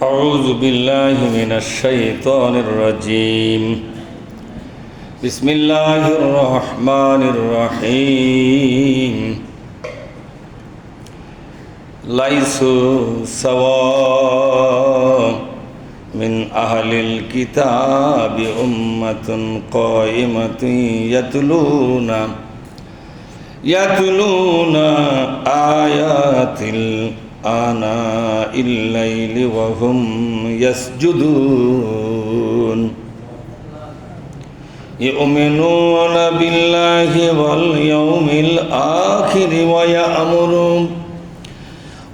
أعوذ بالله من الشيطان الرجيم بسم الله الرحمن الرحيم ليسوا سواء من أهل الكتاب أمة قائمة يتلون آيات آناء الليل وهم يسجدون يؤمنون بالله واليوم الآخر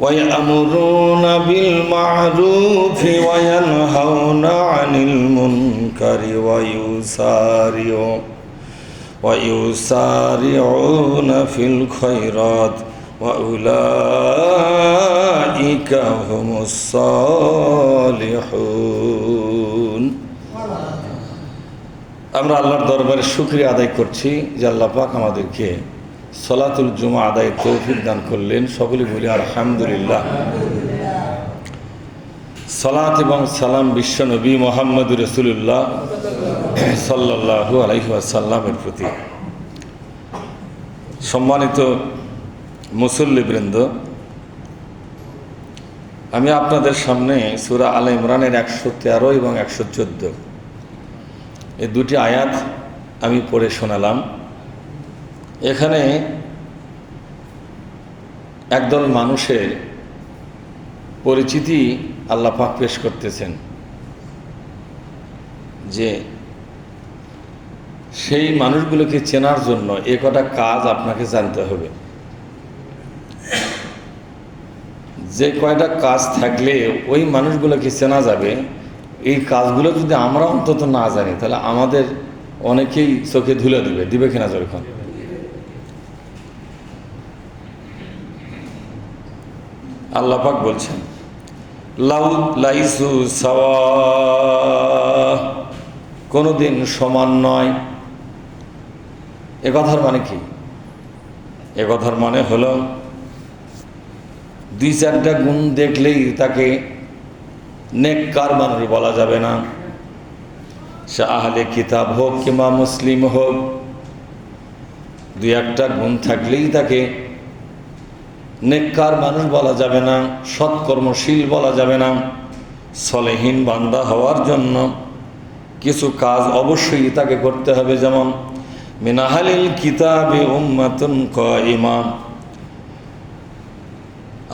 ويأمرون بالمعروف وينهون عن المنكر ويسارعون في الخيرات وأولئك هم الصالحون আমরা আল্লাহর দরবারে শুকরিয়া আদায় করছি যে আল্লাহ পাক আমাদেরকে সালাতুল জুমা আদায়ের তৌফিক দান করলেন। সকলে বলি আলহামদুলিল্লাহ। সালাত এবং সালাম বিশ্ব নবী মুহাম্মদুর রাসূলুল্লাহ সাল্লাল্লাহু আলাইহি ওয়াসাল্লামের প্রতি। সম্মানিত মুসল্লিবৃন্দ, আমি আপনাদের সামনে সূরা আলে ইমরানের 113 এবং 114 এই দুটি আয়াত আমি পড়ে শোনালাম। এখানে একদল মানুষের পরিচিতি আল্লাহ পাক পেশ করতেছেন যে সেই মানুষগুলোকে চেনার জন্য এ কটা কাজ আপনাকে জানতে হবে। যে কয়টা কাজ থাকলে ওই মানুষগুলোকে চেনা যাবে, এই কাজগুলো যদি আমরা অন্তত না জানি তাহলে আমাদের অনেকেই চোখে ধুলে দিবে কিনা যখন। আল্লাহ পাক বলছেন লাইসু সাওয়া, কোনোদিন সমান নয়। এ কথার মানে কি? এ কথার মানে হলো দুই চারটা গুণ দেখলেই তাকে নেককার মানুষ বলা যাবে না। সে আহলে কিতাব হোক কিংবা মুসলিম হোক, দুই একটা গুণ থাকলেই তাকে নেককার মানুষ বলা যাবে না, সৎকর্মশীল বলা যাবে না। সলেহীন বান্দা হওয়ার জন্য কিছু কাজ অবশ্যই তাকে করতে হবে। যেমন মিন আহলিল কিতাবি উম্মাতুন কায়িমা,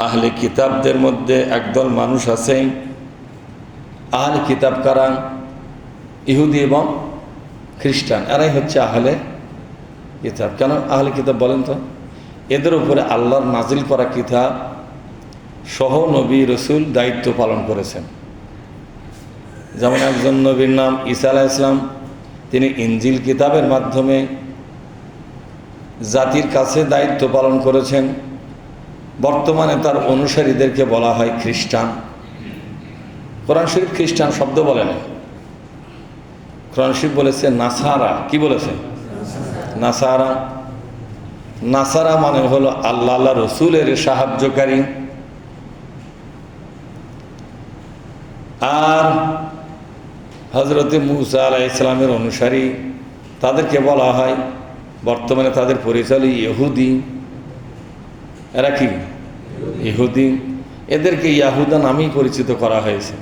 আহলে কিতাবদের মধ্যে একদল মানুষ আছে। আহলে কিতাব কারা? ইহুদি এবং খ্রিস্টান, এরাই হচ্ছে আহলে কিতাব। কেন আহলে কিতাব বলেন তো? এদের উপরে আল্লাহর নাজিল করা কিতাব সহ নবী রসুল দায়িত্ব পালন করেছেন। যেমন একজন নবীর নাম ঈসা আলাইহিস সালাম, তিনি ইনজিল কিতাবের মাধ্যমে জাতির কাছে দায়িত্ব পালন করেছেন। বর্তমানে তার অনুসারীদেরকে বলা হয় খ্রিস্টান। কোরআন শরীফ খ্রিস্টান শব্দ বলে না, কোরআন শরীফ বলেছে নাসারা। কি বলেছে? নাসারা। নাসারা মানে হলো আল্লাহ রসুলের সাহায্যকারী। আর হযরতে মূসা আলাইহিস সালামের অনুসারী, তাদেরকে বলা হয়, বর্তমানে তাদের পরিচয় ইহুদি। এরা কি? ইহুদি। এদেরকে ইয়াহুদা নামেই পরিচিত করা হয়েছে।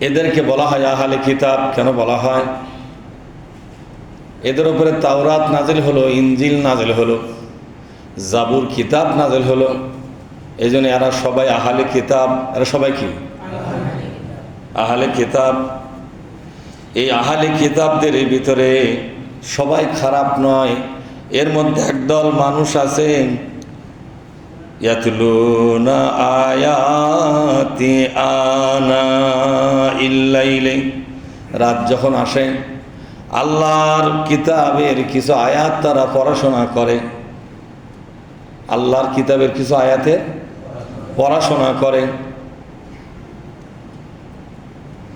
এদেরকে বলা হয় আহলে কিতাব। কেন বলা হয়? এদের উপরে তাওরাত নাজিল হলো, ইনজিল নাজিল হলো, জাবুর কিতাব নাজিল হলো। এই জন্য এরা সবাই আহলে কিতাব। এরা সবাই কি? আহলে কিতাব। এই আহলে কিতাবদের ভিতরে সবাই খারাপ নয়। এর মধ্যে একদল মানুষ আছে ইয়াতলুনা আয়াতি আনাইল লাইলি, রাত যখন আসে আল্লাহর কিতাবের কিছু আয়াত তারা পড়াশোনা করে। আল্লাহর কিতাবের কিছু আয়াতে পড়াশোনা করে।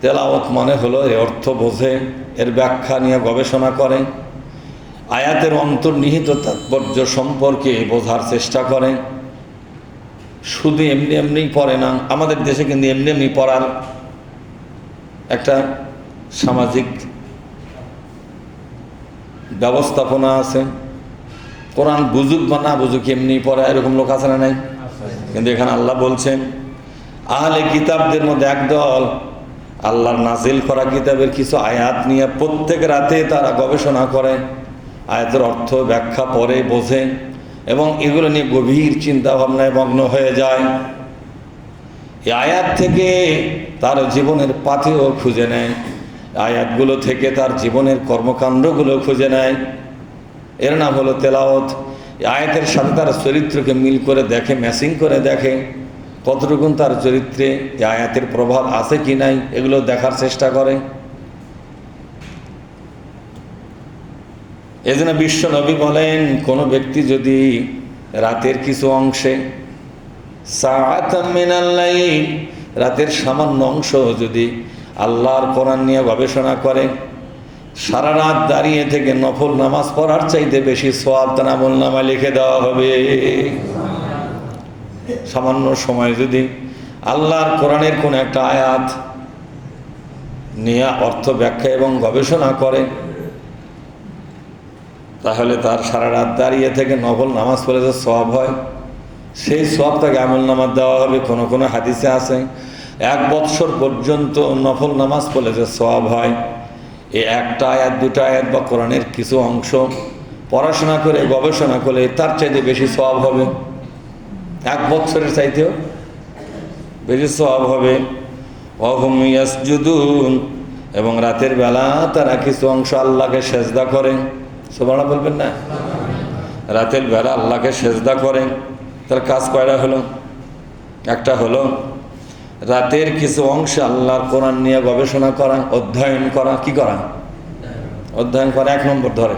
তেলাওয়াত মানে হলো এর অর্থ বোঝে, এর ব্যাখ্যা নিয়ে গবেষণা করে, আয়াতের অন্তর্নিহিত তাৎপর্য সম্পর্কে বোঝার চেষ্টা করে। শুধু এমনি এমনি পড়ে না, আমাদের দেশে কিন্তু এমনি এমনি পড়ার একটা সামাজিক ব্যবস্থাপনা আছে। কোরআন বুঝুক বা না বুঝুক এমনি পড়ে, এরকম লোক আছে না নাই? কিন্তু এখানে আল্লাহ বলছেন আহলে কিতাবদের মধ্যে একদল আল্লাহর নাজিল করা কিতাবের কিছু আয়াত নিয়ে প্রত্যেক রাতে তারা গবেষণা করে, আয়াতের অর্থ ব্যাখ্যা পড়ে বোঝে এবং এগুলো নিয়ে গভীর চিন্তা ভাবনায় মগ্ন হয়ে যায়। এই আয়াত থেকে তার জীবনের পাথেও খুঁজে নেয়, আয়াতগুলো থেকে তার জীবনের কর্মকাণ্ডগুলো খুঁজে নেয়। এর নাম হলো তেলাওয়াত। আয়াতের সাথে তার চরিত্রকে মিল করে দেখে, ম্যাচিং করে দেখে কতটুকুন তার চরিত্রে এই আয়াতের প্রভাব আছে কি নাই, এগুলো দেখার চেষ্টা করে। এজন্য বিশ্ব নবী বলেন, কোনো ব্যক্তি যদি রাতের কিছু অংশে সাআতাম মিনাল লাইল, রাতের সামান্য অংশ যদি আল্লাহর কোরআন নিয়ে গবেষণা করে, সারা রাত দাঁড়িয়ে থেকে নফল নামাজ পড়ার চাইতে বেশি সওয়াব তার আমলনামায় লিখে দেওয়া হবে। সামান্য সময় যদি আল্লাহর কোরআনের কোন একটা আয়াত নিয়ে অর্থ ব্যাখ্যা এবং গবেষণা করে, তাহলে তার সারা রাত দাঁড়িয়ে থেকে নফল নামাজ পড়ে যে সওয়াব হয়, সেই সওয়াব তাকে আমলনামা দেওয়া হবে। কোনো কোনো হাদিসে আছে 1 বৎসর পর্যন্ত নফল নামাজ পড়লে যে সওয়াব হয়, এই একটা আয়াত দুটো আয়াত বা কোরআনের কিছু অংশ পড়াশোনা করে গবেষণা করলে তার চাইতে বেশি সওয়াব হবে, 1 বৎসরের চাইতেও বেশি সওয়াব হবে। ওয়াহুম ইয়াসজুদুন, এবং রাতের বেলা তারা কিছু অংশ আল্লাহকে সেজদা করে। সুবহানাল্লাহ বলবেন না? রাতের বেলা আল্লাহকে সেজদা করে। তার কাজ কয়টা হলো? একটা হলো রাতের কিছু অংশে আল্লাহর কোরআন নিয়ে গবেষণা করা, অধ্যয়ন করা। কি করা? অধ্যয়ন করা 1 নম্বর ধরে।